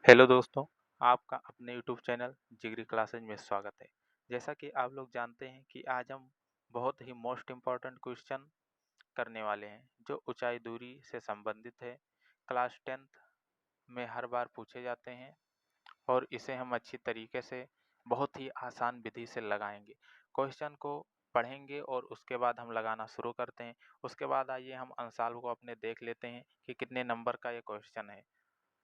Hello दोस्तों, आपका अपने यूट्यूब चैनल जिगरी क्लासेज में स्वागत है। जैसा कि आप लोग जानते हैं कि आज हम बहुत ही मोस्ट इम्पॉर्टेंट क्वेश्चन करने वाले हैं जो ऊंचाई दूरी से संबंधित है। क्लास 10th में हर बार पूछे जाते हैं और इसे हम अच्छी तरीके से बहुत ही आसान विधि से लगाएंगे। क्वेश्चन को पढ़ेंगे और उसके बाद हम लगाना शुरू करते हैं। उसके बाद आइए हम अंशाल को अपने देख लेते हैं कि कितने नंबर का ये क्वेश्चन है।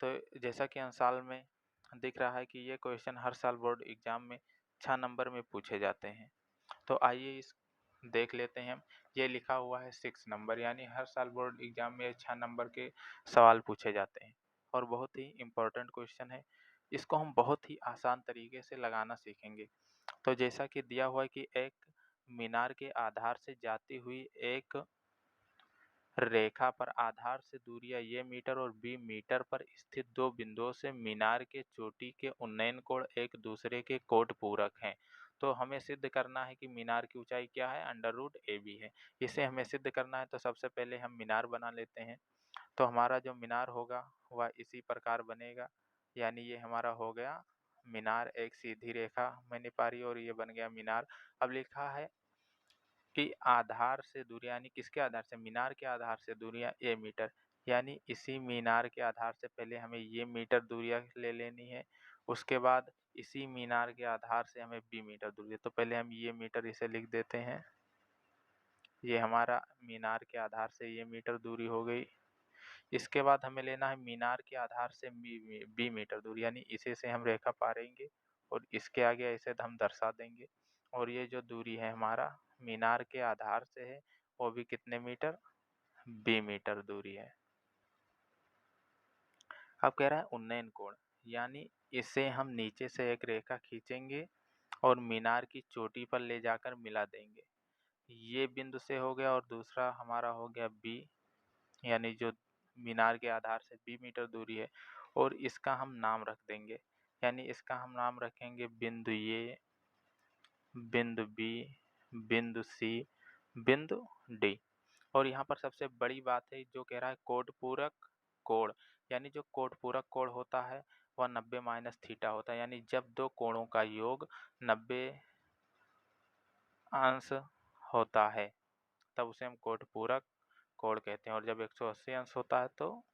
तो जैसा कि अंशाल में दिख रहा है कि ये क्वेश्चन हर साल बोर्ड एग्जाम में 6 नंबर में पूछे जाते हैं। तो आइए इस देख लेते हैं हम। ये लिखा हुआ है 6 नंबर, यानी हर साल बोर्ड एग्जाम में 6 नंबर के सवाल पूछे जाते हैं और बहुत ही इम्पोर्टेंट क्वेश्चन है। इसको हम बहुत ही आसान तरीके से लगाना सीखेंगे। तो जैसा कि दिया हुआ है कि एक मीनार के आधार से जाती हुई एक रेखा पर आधार से दूरियां ये मीटर और बी मीटर पर स्थित दो बिंदुओं से मीनार के चोटी के उन्नयन कोण एक दूसरे के कोट पूरक हैं। तो हमें सिद्ध करना है कि मीनार की ऊंचाई क्या है, √AB है। इसे हमें सिद्ध करना है तो सबसे पहले हम मीनार बना लेते हैं। तो हमारा जो मीनार होगा वह इसी प्रकार बनेगा, यानी ये हमारा हो गया मीनार। एक सीधी रेखा मैंने पारी और ये बन गया मीनार। अब लिखा है कि आधार से दूरी, यानी किसके आधार से, मीनार के आधार से दूरियां ए मीटर, यानी इसी मीनार के आधार से पहले हमें ये मीटर दूरियां ले लेनी है। उसके बाद इसी मीनार के आधार से हमें बी मीटर दूरी, तो पहले हम ये मीटर इसे लिख देते हैं। ये हमारा मीनार के आधार से ये मीटर दूरी हो गई। इसके बाद हमें लेना है मीनार के आधार से बी मीटर दूरी, यानी इसे से हम रेखा पारेंगे और इसके आगे इसे हम दर्शा देंगे। और ये जो दूरी है हमारा मीनार के आधार से है वो भी कितने मीटर, बी मीटर दूरी है। अब कह रहा है उन्नयन कोण, यानी इसे हम नीचे से एक रेखा खींचेंगे और मीनार की चोटी पर ले जाकर मिला देंगे। ये बिंदु से हो गया और दूसरा हमारा हो गया बी, यानी जो मीनार के आधार से बी मीटर दूरी है। और इसका हम नाम रख देंगे, यानी इसका हम नाम रखेंगे बिंदु ए, बिंदु बी, बिंदु सी, बिंदु डी। और यहाँ पर सबसे बड़ी बात है जो कह रहा है कोट पूरक कोण, यानी जो कोट पूरक कोण होता है वह 90 - थीटा होता है। यानी जब दो कोणों का योग 90 अंश होता है तब उसे हम कोट पूरक कोण कहते हैं, और जब 180 अंश होता है तो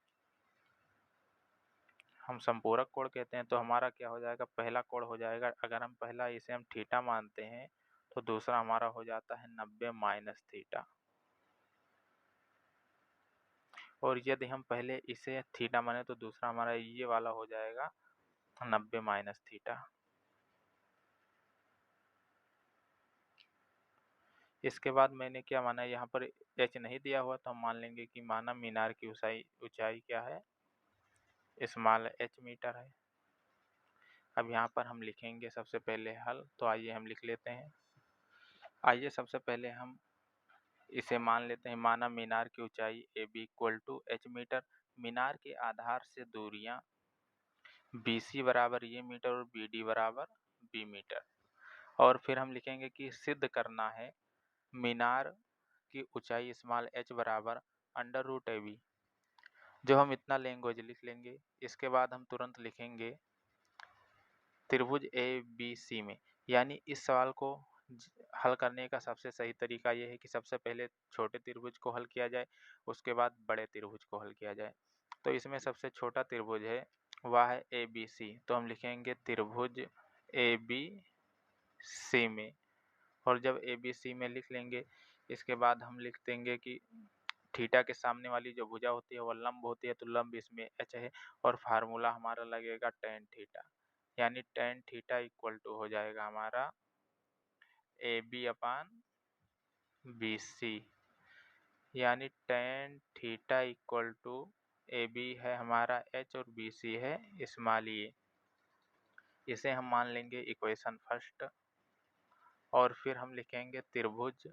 हम संपूरक कोण कहते हैं। तो हमारा क्या हो जाएगा, पहला कोण हो जाएगा, अगर हम पहला इसे हम थीटा मानते हैं तो दूसरा हमारा हो जाता है 90 - थीटा। और यदि हम पहले इसे थीटा माने तो दूसरा हमारा ये वाला हो जाएगा 90 - थीटा। इसके बाद मैंने क्या माना, यहाँ पर एच नहीं दिया हुआ तो हम मान लेंगे कि माना मीनार की ऊंचाई क्या है, स्मॉल h मीटर है। अब यहाँ पर हम लिखेंगे सबसे पहले हल, तो आइए हम लिख लेते हैं। आइए सबसे पहले हम इसे मान लेते हैं। माना मीनार की ऊंचाई AB = h मीटर, मीनार के आधार से दूरियां BC बराबर ये मीटर और BD बराबर B मीटर। और फिर हम लिखेंगे कि सिद्ध करना है मीनार की ऊंचाई स्मॉल h बराबर √AB। जो हम इतना लैंग्वेज लिख लेंगे, इसके बाद हम तुरंत लिखेंगे त्रिभुज ABC में, यानी इस सवाल को हल करने का सबसे सही तरीका यह है कि सबसे पहले छोटे त्रिभुज को हल किया जाए, उसके बाद बड़े त्रिभुज को हल किया जाए। तो इसमें सबसे छोटा त्रिभुज है वह है ABC, तो हम लिखेंगे त्रिभुज ABC में। और जब ABC में लिख लेंगे, इसके बाद हम लिख देंगे कि थीटा के सामने वाली जो भुजा होती है वह लंब होती है, तो लंब इसमें h है और फार्मूला हमारा लगेगा tan थीटा, यानी tan थीटा = हो जाएगा हमारा AB/BC, यानी tan थीटा = AB है हमारा h और BC है स्मॉल e। इसे हम मान लेंगे इक्वेशन फर्स्ट। और फिर हम लिखेंगे त्रिभुज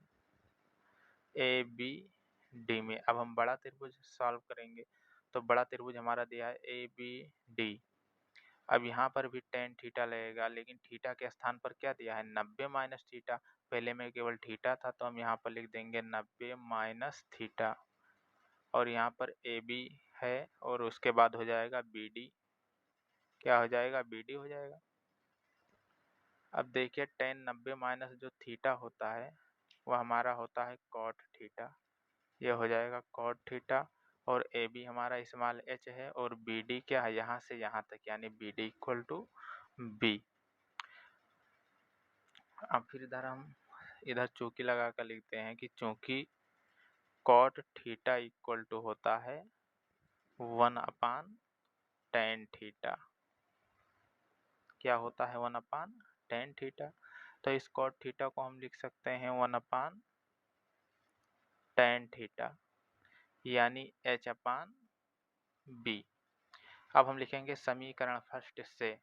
ABD में। अब हम बड़ा त्रिभुज सॉल्व करेंगे, तो बड़ा त्रिभुज हमारा दिया है ABD। अब यहाँ पर भी tan थीटा लगेगा, लेकिन थीटा के स्थान पर क्या दिया है, 90 - थीटा। पहले में केवल थीटा था तो हम यहाँ पर लिख देंगे 90 - थीटा। और यहाँ पर AB है और उसके बाद हो जाएगा BD, क्या हो जाएगा, BD हो जाएगा। अब देखिए tan 90 माइनस जो थीटा होता है वह हमारा होता है cot थीटा, ये हो जाएगा cot थीटा। और AB हमारा स्मॉल h है और BD क्या है, यहाँ से यहाँ तक, यानी BD इक्वल टू B। अब फिर इधर चौकी लगा कर लिखते हैं कि चूंकि cot थीटा इक्वल टू होता है 1/tan थीटा, क्या होता है 1/tan थीटा, तो इस cot थीटा को हम लिख सकते हैं 1/tan थीटा, यानी h/b। अब हम लिखेंगे समीकरण फर्स्ट से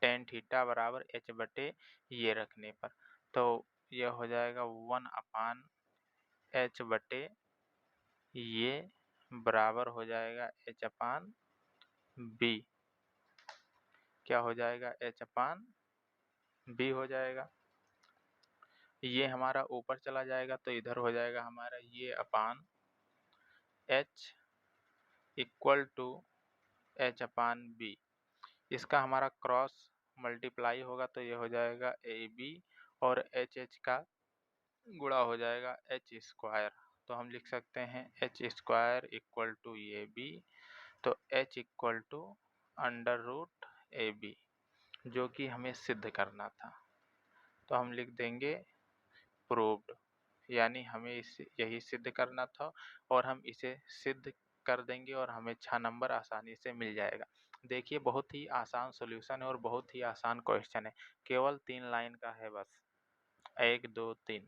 tan थीटा बराबर h बटे ये रखने पर, तो यह हो जाएगा 1/h बटे ये बराबर हो जाएगा h/b। क्या हो जाएगा, h/b हो जाएगा। ये हमारा ऊपर चला जाएगा तो इधर हो जाएगा हमारा ये अपान h इक्वल टू h/b। इसका हमारा क्रॉस मल्टीप्लाई होगा तो ये हो जाएगा AB और h का गुणा हो जाएगा h स्क्वायर, तो हम लिख सकते हैं h square equal to AB, तो h इक्वल टू √AB, जो कि हमें सिद्ध करना था, तो हम लिख देंगे प्रूव्ड, यानी हमें इसे यही सिद्ध करना था और हम इसे सिद्ध कर देंगे और हमें 6 नंबर आसानी से मिल जाएगा। देखिए बहुत ही आसान सॉल्यूशन है और बहुत ही आसान क्वेश्चन है, केवल 3 लाइन का है बस, 1 2 3,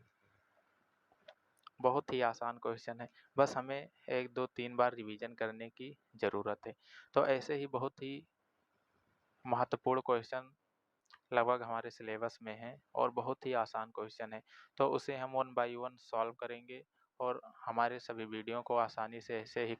बहुत ही आसान क्वेश्चन है, बस हमें 1 2 3 बार रिवीजन करने की ज़रूरत है। तो ऐसे ही बहुत ही महत्वपूर्ण क्वेश्चन लगभग हमारे सिलेबस में है और बहुत ही आसान क्वेश्चन है, तो उसे हम 1 बाय 1 सॉल्व करेंगे और हमारे सभी वीडियो को आसानी से ऐसे ही